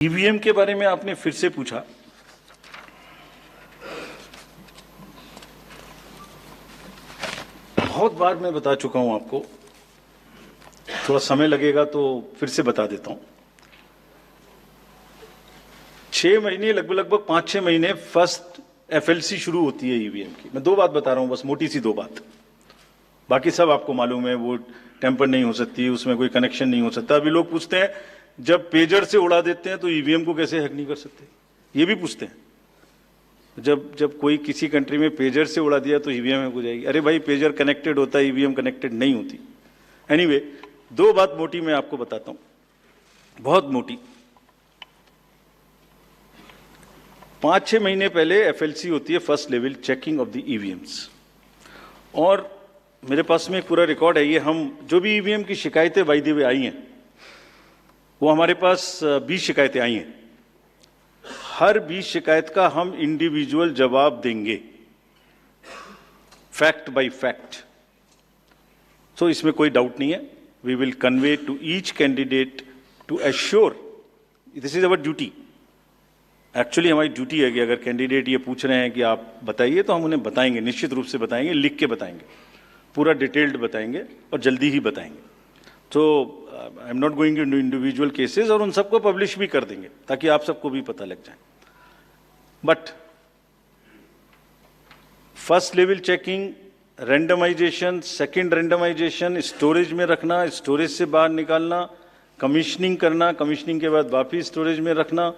EVM के बारे में आपने फिर से पूछा। बहुत बार मैं बता चुका हूं आपको, थोड़ा समय लगेगा तो फिर से बता देता हूं। 6 महीने लगभग 5-6 महीने फर्स्ट एफएलसी शुरू होती है ईवीएम की। मैं 2 बात बता रहा हूं, बस मोटी सी 2 बात, बाकी सब आपको मालूम है। वो टेम्पर नहीं हो सकती, उसमें कोई कनेक्शन नहीं हो सकता। अभी लोग पूछते हैं जब पेजर से उड़ा देते हैं तो ईवीएम को कैसे हैक नहीं कर सकते, ये भी पूछते हैं। जब कोई किसी कंट्री में पेजर से उड़ा दिया तो ईवीएम हैक हो जाएगी। अरे भाई, पेजर कनेक्टेड होता है, ईवीएम कनेक्टेड नहीं होती। एनीवे, 2 बात मोटी मैं आपको बताता हूं, बहुत मोटी। 5-6 महीने पहले एफएलसी होती है, first level checking of the EVMs, और मेरे पास में एक पूरा रिकॉर्ड है। ये हम जो भी ईवीएम की शिकायतें बाय द वे आई हैं, वो हमारे पास 20 शिकायतें आई हैं। हर 20 शिकायत का हम इंडिविजुअल जवाब देंगे, फैक्ट बाय फैक्ट। तो इसमें कोई डाउट नहीं है। We will convey to each candidate to assure, this is our duty. Actually हमारी ड्यूटी है कि अगर कैंडिडेट ये पूछ रहे हैं कि आप बताइए, तो हम उन्हें बताएंगे, निश्चित रूप से बताएंगे, लिख के बताएंगे, पूरा डिटेल्ड बताएंगे और जल्दी ही बताएंगे। तो I am not going into individual cases, और उन सबको पब्लिश भी कर देंगे ताकि आप सबको भी पता लग जाए। But first level checking, randomisation, second randomisation, storage में रखना, स्टोरेज से बाहर निकालना, कमीशनिंग करना, कमीशनिंग के बाद वापिस स्टोरेज में रखना,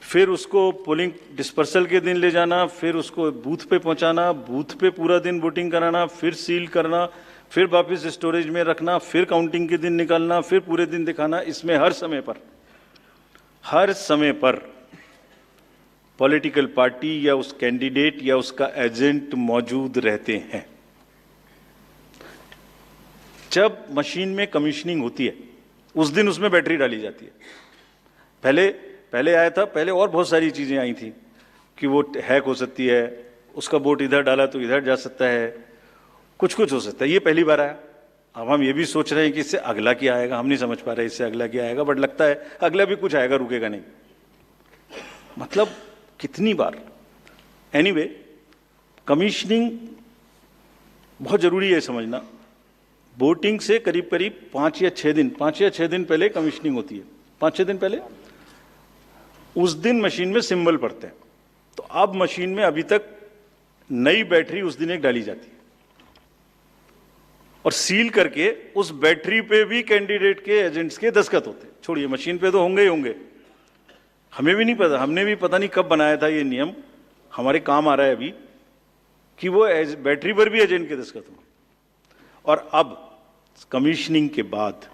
फिर उसको पोलिंग डिस्पर्सल के दिन ले जाना, फिर उसको बूथ पे पहुंचाना, बूथ पे पूरा दिन वोटिंग कराना, फिर सील करना, फिर वापस स्टोरेज में रखना, फिर काउंटिंग के दिन निकालना, फिर पूरे दिन दिखाना। इसमें हर समय पर पॉलिटिकल पार्टी या उस कैंडिडेट या उसका एजेंट मौजूद रहते हैं। जब मशीन में कमीशनिंग होती है, उस दिन उसमें बैटरी डाली जाती है। पहले आया था, पहले और बहुत सारी चीजें आई थी कि वो हैक हो सकती है, उसका वोट इधर डाला तो इधर जा सकता है, कुछ हो सकता है। ये पहली बार आया। अब हम ये भी सोच रहे हैं कि इससे अगला क्या आएगा, हम नहीं समझ पा रहे इससे अगला क्या आएगा, बट लगता है अगला भी कुछ आएगा, रुकेगा नहीं। मतलब कितनी बार। एनीवे, कमीशनिंग बहुत जरूरी है समझना। वोटिंग से करीब 5 या 6 दिन पहले कमीशनिंग होती है। 5-6 दिन पहले उस दिन मशीन में सिंबल पड़ते हैं। तो अब मशीन में अभी तक नई बैटरी उस दिन एक डाली जाती है, और सील करके उस बैटरी पे भी कैंडिडेट के एजेंट्स के दस्तखत होते हैं। छोड़िए, मशीन पे तो होंगे ही होंगे, हमें भी नहीं पता, हमने भी पता नहीं कब बनाया था ये नियम, हमारे काम आ रहा है अभी कि वो बैटरी पर भी एजेंट के दस्तखत होंगे। और अब कमीशनिंग के बाद,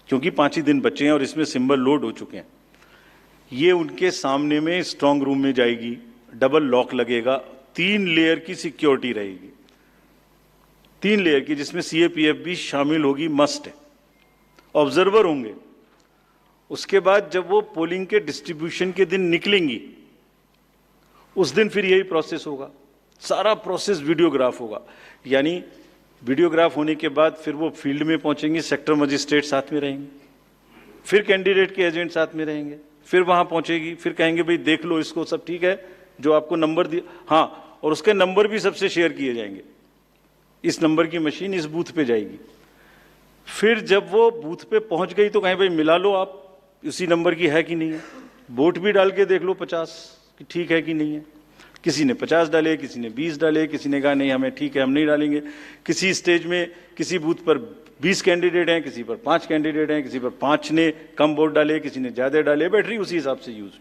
क्योंकि 5 ही दिन बचे हैं और इसमें सिंबल लोड हो चुके हैं, ये उनके सामने में स्ट्रांग रूम में जाएगी, डबल लॉक लगेगा, 3 लेयर की सिक्योरिटी रहेगी, 3 लेयर की, जिसमें सीएपीएफ भी शामिल होगी, मस्ट है। ऑब्जर्वर होंगे। उसके बाद जब वो पोलिंग के डिस्ट्रीब्यूशन के दिन निकलेंगी, उस दिन फिर यही प्रोसेस होगा। सारा प्रोसेस वीडियोग्राफ होगा। यानी वीडियोग्राफ होने के बाद फिर वो फील्ड में पहुंचेंगे, सेक्टर मजिस्ट्रेट साथ में रहेंगे, फिर कैंडिडेट के एजेंट साथ में रहेंगे, फिर वहां पहुंचेगी, फिर कहेंगे भाई देख लो इसको, सब ठीक है, जो आपको नंबर दिया, हाँ, और उसके नंबर भी सबसे शेयर किए जाएंगे। इस नंबर की मशीन इस बूथ पे जाएगी। फिर जब वो बूथ पे पहुंच गई तो कहें भाई मिला लो आप, उसी नंबर की है कि नहीं है, वोट भी डाल के देख लो 50 कि ठीक है कि नहीं है। किसी ने 50 डाले, किसी ने 20 डाले, किसी ने कहा नहीं हमें ठीक है, हम नहीं डालेंगे। किसी स्टेज में किसी बूथ पर 20 कैंडिडेट हैं, किसी पर 5 कैंडिडेट हैं, किसी पर 5 ने कम वोट डाले, किसी ने ज्यादा डाले, बैटरी उसी हिसाब से यूज।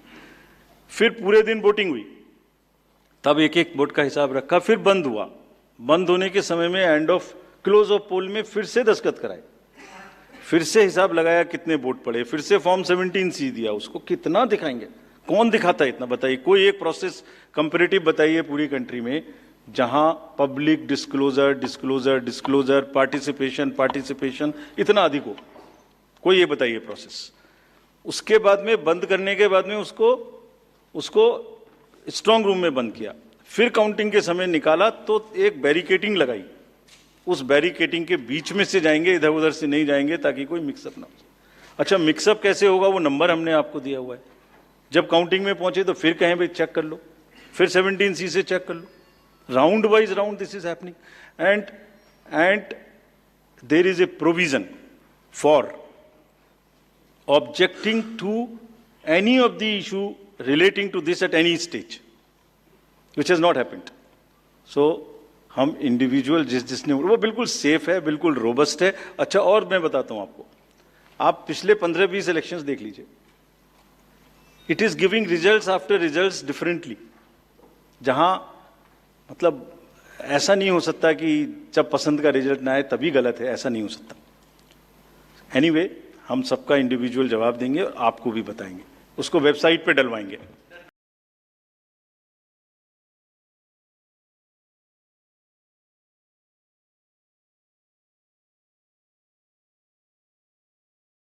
फिर पूरे दिन वोटिंग हुई, तब एक वोट का हिसाब रखा, फिर बंद हुआ। बंद होने के समय में एंड ऑफ क्लोज ऑफ पोल में फिर से दस्तखत कराए, फिर से हिसाब लगाया कितने वोट पड़े, फिर से फॉर्म 17C दिया। उसको कितना दिखाएंगे, कौन दिखाता है इतना, बताइए। कोई एक प्रोसेस कंपैरेटिव बताइए पूरी कंट्री में जहां पब्लिक डिस्क्लोजर, पार्टिसिपेशन इतना अधिक हो, कोई ये बताइए प्रोसेस। उसके बाद में बंद करने के बाद में उसको स्ट्रांग रूम में बंद किया, फिर काउंटिंग के समय निकाला तो एक बैरिकेटिंग लगाई, उस बैरिकेटिंग के बीच में से जाएंगे, इधर उधर से नहीं जाएंगे ताकि कोई मिक्सअप ना हो। अच्छा, मिक्सअप कैसे होगा, वो नंबर हमने आपको दिया हुआ है, जब काउंटिंग में पहुंचे तो फिर कहें भाई चेक कर लो, फिर 17C से चेक कर लो, round wise round this is happening. And there is a provision for objecting to any of the issue relating to this at any stage, which has not happened. So हम individual जिसने वो बिल्कुल safe है, बिल्कुल robust है. अच्छा, और मैं बताता हूं आपको, आप पिछले 15-20 इलेक्शंस देख लीजिए. It is giving results after results differently. जहां मतलब ऐसा नहीं हो सकता कि जब पसंद का रिजल्ट ना आए तभी गलत है, ऐसा नहीं हो सकता. एनीवे, हम सबका इंडिविजुअल जवाब देंगे और आपको भी बताएंगे, उसको वेबसाइट पे डलवाएंगे.